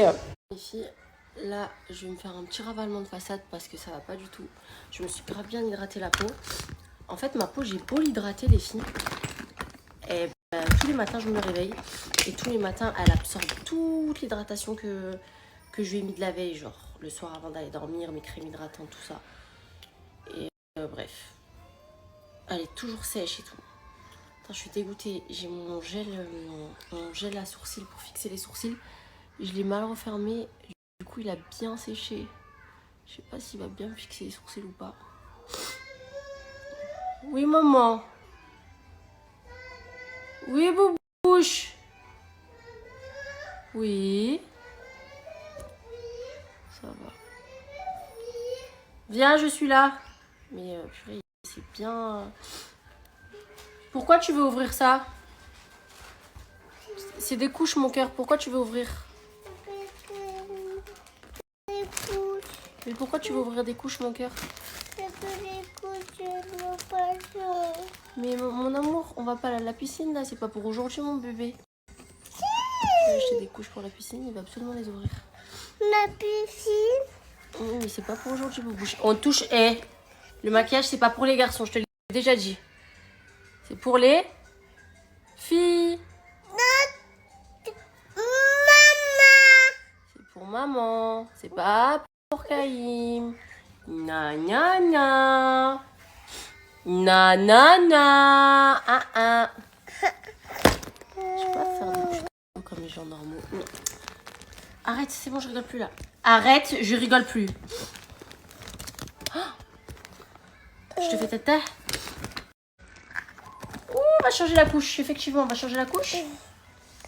Les filles, là je vais me faire un petit ravalement de façade parce que ça va pas du tout. Je me suis grave bien hydraté la peau. En fait ma peau j'ai beau l'hydrater les filles. Et tous les matins je me réveille et tous les matins elle absorbe toute l'hydratation que je lui ai mis de la veille, genre le soir avant d'aller dormir, mes crèmes hydratantes, tout ça. Et bref, elle est toujours sèche et tout. Attends, je suis dégoûtée, j'ai mon gel à sourcils pour fixer les sourcils. Je l'ai mal refermé, du coup il a bien séché. Je sais pas s'il va bien fixer les sourcils ou pas. Oui maman. Oui boubouche. Oui. Ça va. Viens, je suis là. Mais purée, c'est bien. Pourquoi tu veux ouvrir ça? C'est des couches mon cœur, pourquoi tu veux ouvrir? Mais pourquoi tu veux ouvrir des couches mon cœur? Mais mon amour, on va pas à la piscine là, c'est pas pour aujourd'hui mon bébé. Je vais acheter des couches pour la piscine, il va absolument les ouvrir. La piscine? Oui, mais c'est pas pour aujourd'hui, boubouche. On touche, le maquillage c'est pas pour les garçons, je te l'ai déjà dit. C'est pour les filles. C'est pour maman, c'est pas pour Kaïm. Na na na. Na na na. Ah ah. Je peux pas faire des coups comme les gens normaux. Non. Arrête, c'est bon, je rigole plus là. Arrête, je rigole plus. Oh, je te fais tata. Ouh, on va changer la couche. Effectivement, on va changer la couche.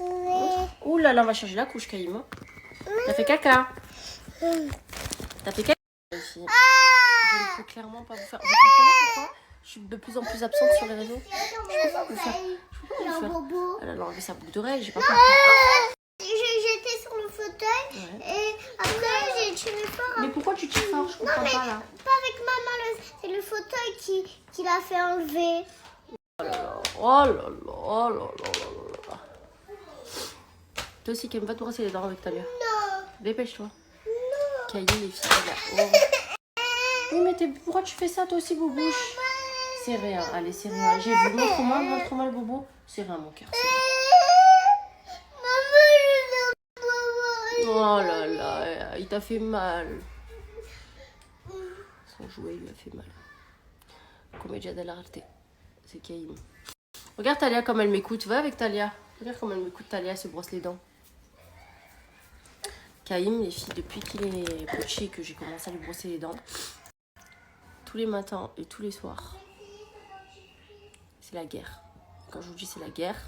Oui. Ouh là là, on va changer la couche, Kaïm. T'as fait caca. T'as fait caca. Je ne peux clairement pas vous faire. Vous comprenez pourquoi je suis de plus en plus absente sur les réseaux? Je peux pas vous faire. Elle a enlevé sa boucle d'oreille, j'ai pas compris. J'étais sur le fauteuil et après j'ai tiré fort. Mais pourquoi tu tires fort? Je comprends pas là. Pas avec maman, c'est le fauteuil qui l'a fait enlever. Oh là là, oh là là, oh là là, oh là là. Toi aussi, Kim, va te brosser les dents avec Talia. Non. Dépêche-toi. Non. Cahier les filles, là. Oh. Oui, mais pourquoi tu fais ça toi aussi, Boubouche? C'est rien, allez, c'est rien. J'ai vu, montre-moi le bobo. C'est rien, mon cœur. Oh là là, il t'a fait mal. Son jouet lui a fait mal. Commedia dell'arte. C'est Kaïm. Regarde Talia comme elle m'écoute. Va avec Talia. Regarde comme elle m'écoute. Talia se brosse les dents. Kaïm, les filles, depuis qu'il est petit et que j'ai commencé à lui brosser les dents, tous les matins et tous les soirs, c'est la guerre. Quand je vous dis c'est la guerre,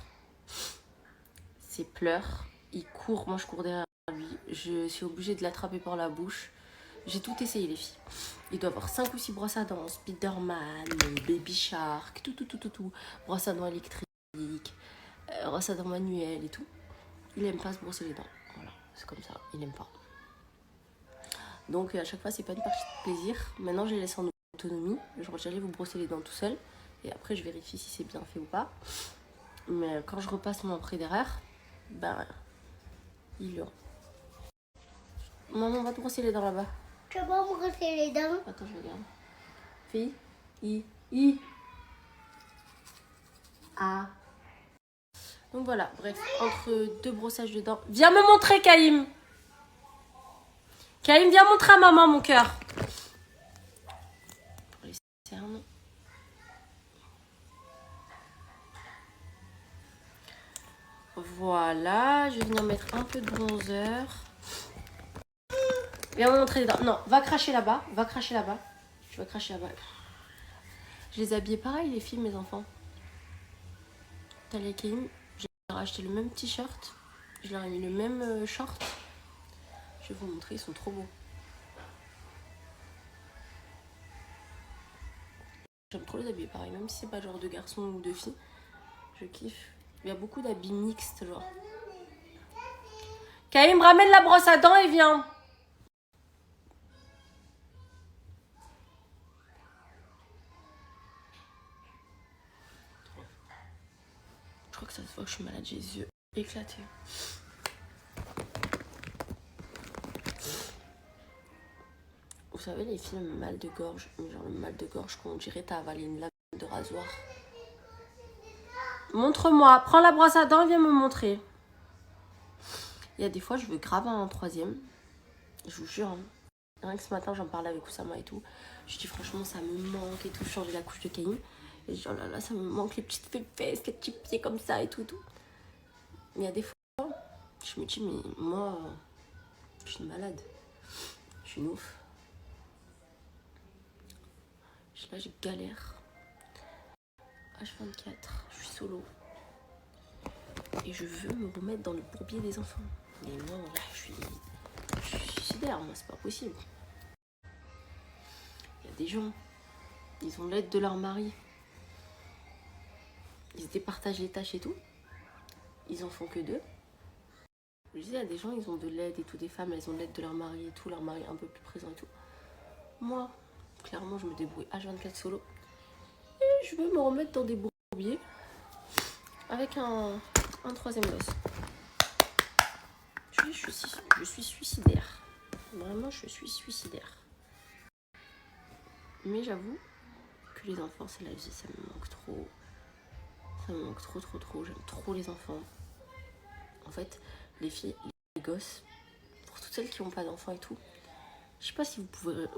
c'est pleurs. Il court, moi je cours derrière lui. Je suis obligée de l'attraper par la bouche. J'ai tout essayé les filles. Il doit avoir 5 ou 6 brosses à dents, Spiderman, Baby Shark, tout. Brosse à dents électrique, brosse à dents manuelle et tout. Il aime pas se brosser les dents. Voilà, c'est comme ça, il aime pas. Donc à chaque fois, c'est pas une partie de plaisir. Maintenant, je les laisse en autonomie. J'allais vous brosser les dents tout seul. Et après, je vérifie si c'est bien fait ou pas. Mais quand je repasse mon près derrière, ben, il hurle. Maman, va te brosser les dents là-bas. Tu vas pas me brosser les dents? Attends, je regarde. Fille, I. A. Donc voilà, bref, entre deux brossages de dents. Viens me montrer, Kaïm. Kaïm, viens montrer à maman, mon cœur. Pour les cernes. Voilà, je vais venir mettre un peu de bronzer. Viens me montrer les dents. Non, va cracher là-bas. Tu vas cracher là-bas. Je les habillais pareil, les filles, mes enfants. Talia et Kaïm, j'ai racheté le même t-shirt. Je leur ai mis le même short. Je vais vous montrer, ils sont trop beaux. J'aime trop les habiller pareil, même si c'est pas genre de garçon ou de fille. Je kiffe. Il y a beaucoup d'habits mixtes, genre. Kaïm, ramène la brosse à dents et viens. Je crois que ça se voit que je suis malade, j'ai les yeux éclatés. Vous savez, les films mal de gorge, genre le mal de gorge qu'on dirait t'as avalé une lame de rasoir. Montre-moi, prends la brosse à dents et viens me montrer. Il y a des fois, je veux grave un troisième. Je vous jure, hein. Rien que ce matin, j'en parlais avec Oussama et tout. Je dis franchement, ça me manque et tout. Changer la couche de Caïn. Et je dis oh là là, ça me manque les petites fesses, les petits pieds comme ça et tout. Mais il y a des fois, je me dis, mais moi, je suis une malade. Je suis une ouf. Là, je galère. H24, je suis solo. Et je veux me remettre dans le bourbier des enfants. Mais non, là, je suis suicidaire, moi, c'est pas possible. Il y a des gens, ils ont l'aide de leur mari. Ils se départagent les tâches et tout. Ils en font que deux. Je disais, il y a des gens, ils ont de l'aide et tout. Des femmes, elles ont l'aide de leur mari et tout. Leur mari un peu plus présent et tout. Moi, clairement, je me débrouille H24 solo. Et je veux me remettre dans des bourbiers. Avec un troisième gosse. Je suis suicidaire. Vraiment, je suis suicidaire. Mais j'avoue que les enfants, c'est la vie. Ça me manque trop. Ça me manque trop. J'aime trop les enfants. En fait, les filles, les gosses, pour toutes celles qui n'ont pas d'enfants et tout, je sais pas si vous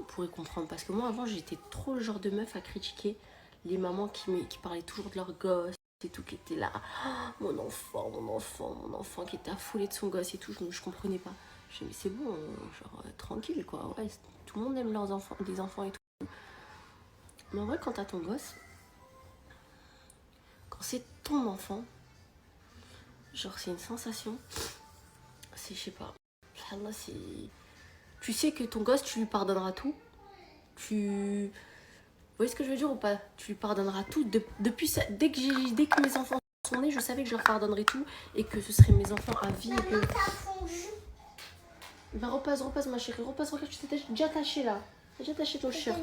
pourrez comprendre. Parce que moi, avant, j'étais trop le genre de meuf à critiquer les mamans qui parlaient toujours de leur gosse. Et tout, qui était là, oh, mon enfant qui était affolé de son gosse et tout, je comprenais pas. Je me disais, mais c'est bon, genre tranquille quoi, ouais, tout le monde aime leurs enfants, des enfants et tout. Mais en vrai, quand t'as ton gosse, quand c'est ton enfant, genre c'est une sensation, c'est, je sais pas, là, c'est... Tu sais que ton gosse, tu lui pardonneras tout, Vous voyez ce que je veux dire ou pas? Tu lui pardonneras tout. Depuis ça, dès que mes enfants sont nés, je savais que je leur pardonnerais tout et que ce seraient mes enfants à vie. Maman, t'as fondu. Bah repasse ma chérie, repasse, regarde, tu t'es déjà attaché là. T'as déjà attaché ton shirt.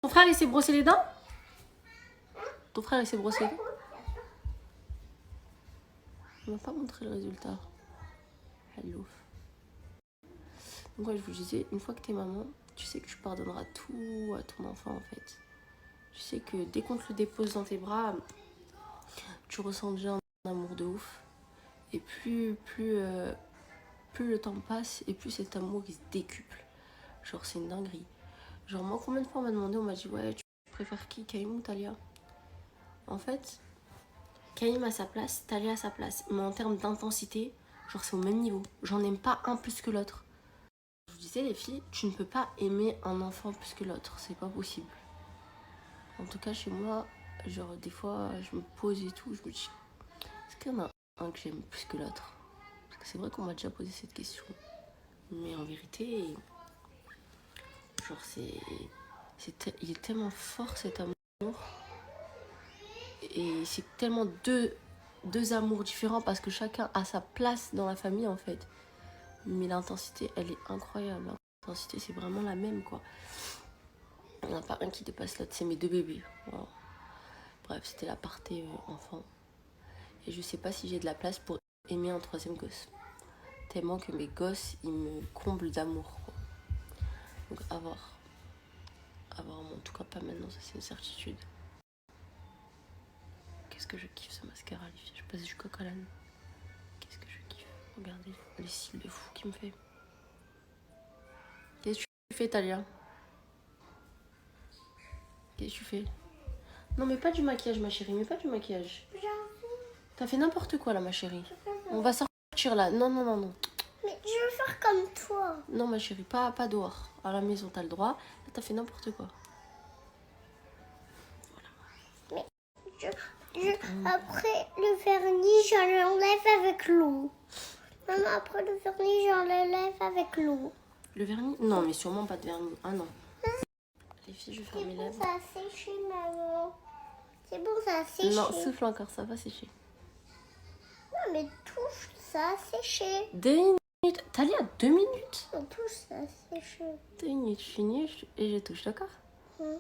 Ton frère il s'est brossé les dents? Ton frère il s'est brossé les dents? Il m'a pas montré le résultat. Hello. Donc ouais, je vous disais, une fois que t'es maman, tu sais que tu pardonneras tout à ton enfant en fait. Tu sais que dès qu'on te le dépose dans tes bras, tu ressens déjà un amour de ouf. Et plus le temps passe et plus cet amour il se décuple. Genre c'est une dinguerie. Genre moi combien de fois on m'a demandé, on m'a dit ouais tu préfères qui, Kaïm ou Talia? En fait, Kaïm à sa place, Talia à sa place. Mais en termes d'intensité, genre c'est au même niveau. J'en aime pas un plus que l'autre. Je vous disais les filles, tu ne peux pas aimer un enfant plus que l'autre. C'est pas possible. En tout cas chez moi, genre des fois je me pose et tout, je me dis est-ce qu'il y en a un que j'aime plus que l'autre? Parce que c'est vrai qu'on m'a déjà posé cette question. Mais en vérité, genre il est tellement fort cet amour. Et c'est tellement deux amours différents parce que chacun a sa place dans la famille en fait. Mais l'intensité, elle est incroyable. L'intensité, c'est vraiment la même quoi. Il n'y en a pas un qui dépasse l'autre, c'est mes deux bébés. Voilà. Bref, c'était la partie enfant. Et je sais pas si j'ai de la place pour aimer un troisième gosse. Tellement que mes gosses, ils me comblent d'amour quoi. Donc à voir. En tout cas pas maintenant, ça c'est une certitude. Qu'est-ce que je kiffe ce mascara, les filles. Je passe du coq à l'âne. Qu'est-ce que je kiffe. Regardez les cils de fou qu'il me fait. Qu'est-ce que tu fais, Talia? Qu'est-ce que tu fais? Non, mais pas du maquillage, ma chérie. Mais pas du maquillage. T'as fait n'importe quoi, là, ma chérie. On va sortir, là. Non. Mais je veux faire comme toi. Non, ma chérie, pas dehors. À la maison, t'as le droit. Là, t'as fait n'importe quoi. Mais après le vernis, je l'enlève avec l'eau. Maman, après le vernis, je l'enlève avec l'eau. Le vernis? Non, mais sûrement pas de vernis. Ah non. Les filles, je vais faire mes lèvres. Ça a séché, maman. C'est bon, ça a séché. Non, souffle encore, ça va sécher. Non, mais touche, ça a séché. 2 minutes. Talia, 2 minutes. On touche, ça a séché. 2 minutes, je finis et je touche, d'accord? Hum.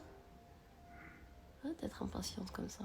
Arrête d'être impatiente comme ça.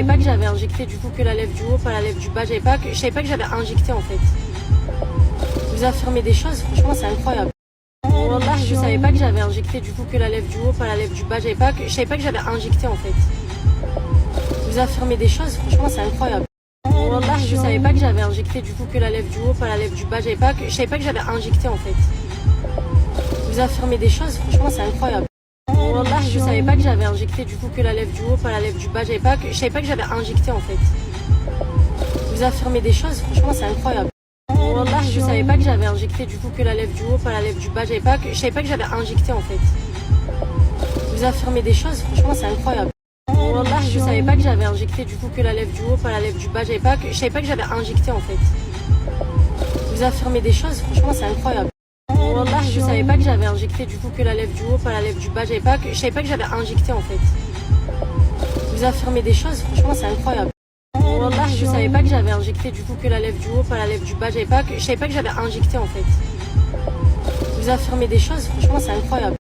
savais pas que j'avais injecté du coup que la lèvre du haut, pas la lèvre du bas. Je savais pas que j'avais injecté en fait. Vous affirmez des choses, franchement c'est incroyable. Wallah, je savais pas que j'avais injecté du coup que la lèvre du haut, pas la lèvre du bas. Je savais pas que j'avais injecté en fait. Vous affirmez des choses, franchement c'est incroyable. Wallah, je savais pas que j'avais injecté du coup que la lèvre du haut, pas la lèvre du bas. Je savais pas que j'avais injecté en fait. Vous affirmez des choses, franchement c'est incroyable. Wallah, je savais pas que j'avais injecté du coup que la lèvre du haut, pas la lèvre du bas. Je savais pas que j'avais injecté en fait. Vous affirmez des choses, franchement c'est incroyable. Wallah, je savais pas que j'avais injecté du coup que la lèvre du haut, pas la lèvre du bas. Je savais pas que j'avais injecté en fait. Vous affirmez des choses, franchement c'est incroyable. Wallah, je savais pas que j'avais injecté du coup que la lèvre du haut, pas la lèvre du bas. Je savais pas que j'avais injecté en fait. Vous affirmez des choses, franchement c'est incroyable. Wallah, je savais pas que j'avais injecté du coup que la lèvre du haut, pas la lèvre du bas. Je savais pas que j'avais injecté en fait. Vous affirmez des choses, franchement c'est incroyable. Wallah, je savais pas que j'avais injecté du coup que la lèvre du haut, pas la lèvre du bas. Je savais pas que j'avais injecté en fait. Vous affirmez des choses, franchement c'est incroyable.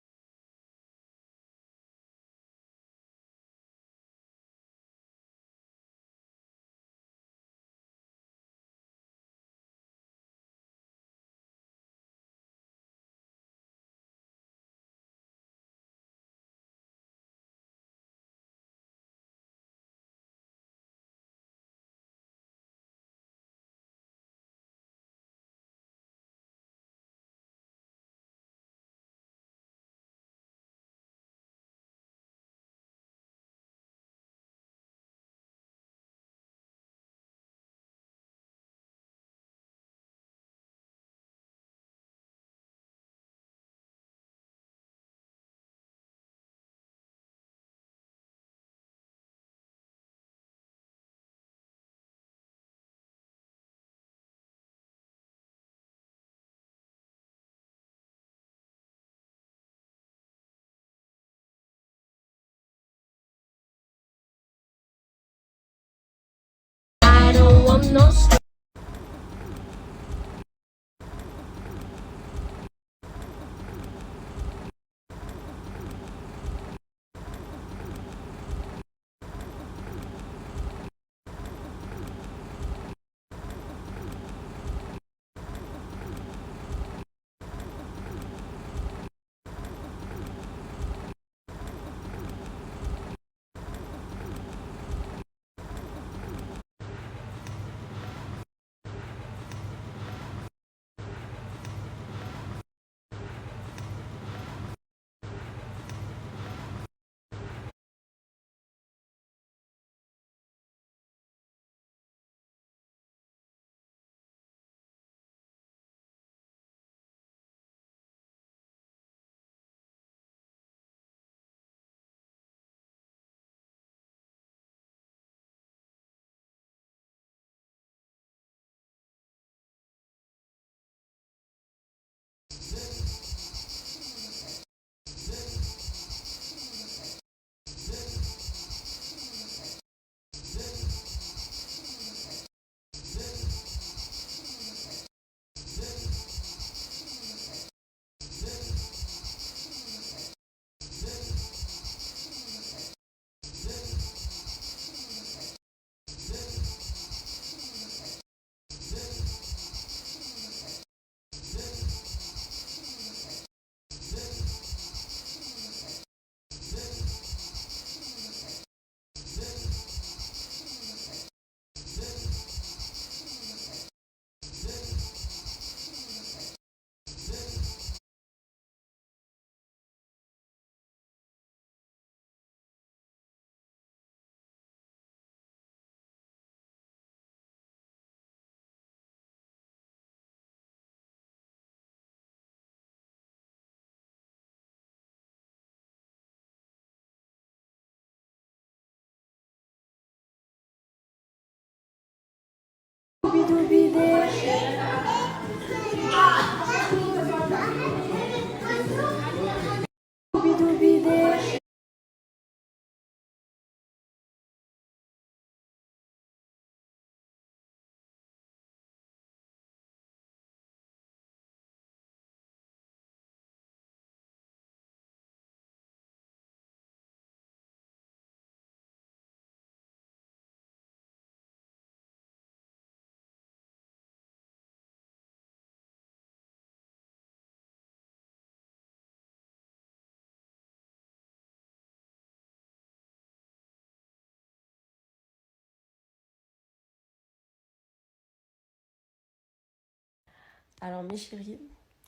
I don't want no Alors mes chéris,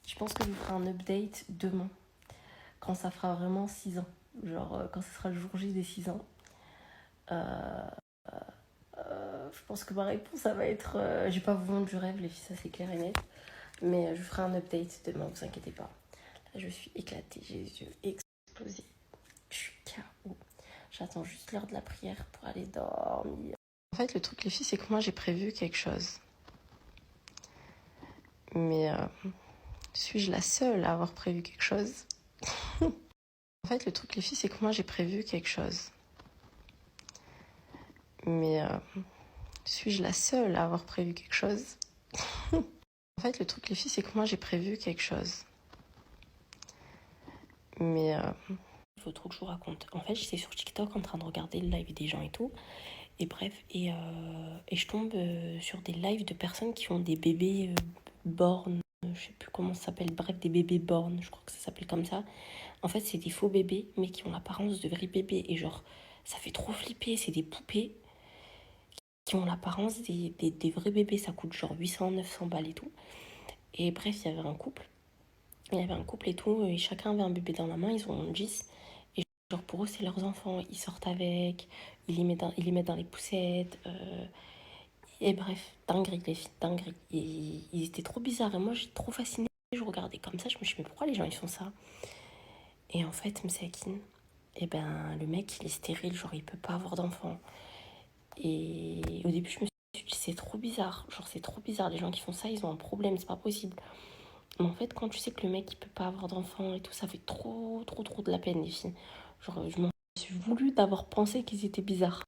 je pense que je vous ferai un update demain, quand ça fera vraiment 6 ans. Genre quand ce sera le jour J des 6 ans. Je pense que ma réponse, ça va être... je vais pas vous vendre du rêve, les filles, ça c'est clair et net. Mais je vous ferai un update demain, vous inquiétez pas. Là, je suis éclatée, j'ai les yeux explosés. Je suis KO. J'attends juste l'heure de la prière pour aller dormir. En fait, le truc, les filles, c'est que moi, j'ai prévu quelque chose. Mais suis-je la seule à avoir prévu quelque chose? En fait, le truc, les filles, c'est que moi, j'ai prévu quelque chose. Mais suis-je la seule à avoir prévu quelque chose? En fait, le truc, les filles, c'est que moi, j'ai prévu quelque chose. Mais il faut trop que je vous raconte. En fait, j'étais sur TikTok en train de regarder le live des gens et tout. Et bref, et je tombe sur des lives de personnes qui ont des bébés born, je sais plus comment ça s'appelle, bref, des bébés born, je crois que ça s'appelle comme ça. En fait, c'est des faux bébés, mais qui ont l'apparence de vrais bébés. Et genre, ça fait trop flipper, c'est des poupées qui ont l'apparence des vrais bébés. Ça coûte genre 800, 900 balles et tout. Et bref, il y avait un couple. Il y avait un couple et tout, et chacun avait un bébé dans la main, ils ont 10. Et genre, pour eux, c'est leurs enfants. Ils sortent avec, ils les mettent dans les poussettes. Et bref, dinguerie, les filles, dinguerie. Et ils étaient trop bizarres. Et moi, j'étais trop fascinée. Je regardais comme ça, je me suis dit, mais pourquoi les gens, ils font ça? Et en fait, Msakin, eh ben, le mec, il est stérile, genre, il peut pas avoir d'enfant. Et au début, je me suis dit, c'est trop bizarre. Genre, c'est trop bizarre. Les gens qui font ça, ils ont un problème, c'est pas possible. Mais en fait, quand tu sais que le mec, il peut pas avoir d'enfant et tout, ça fait trop de la peine, les filles. Genre, je m'en suis voulu d'avoir pensé qu'ils étaient bizarres.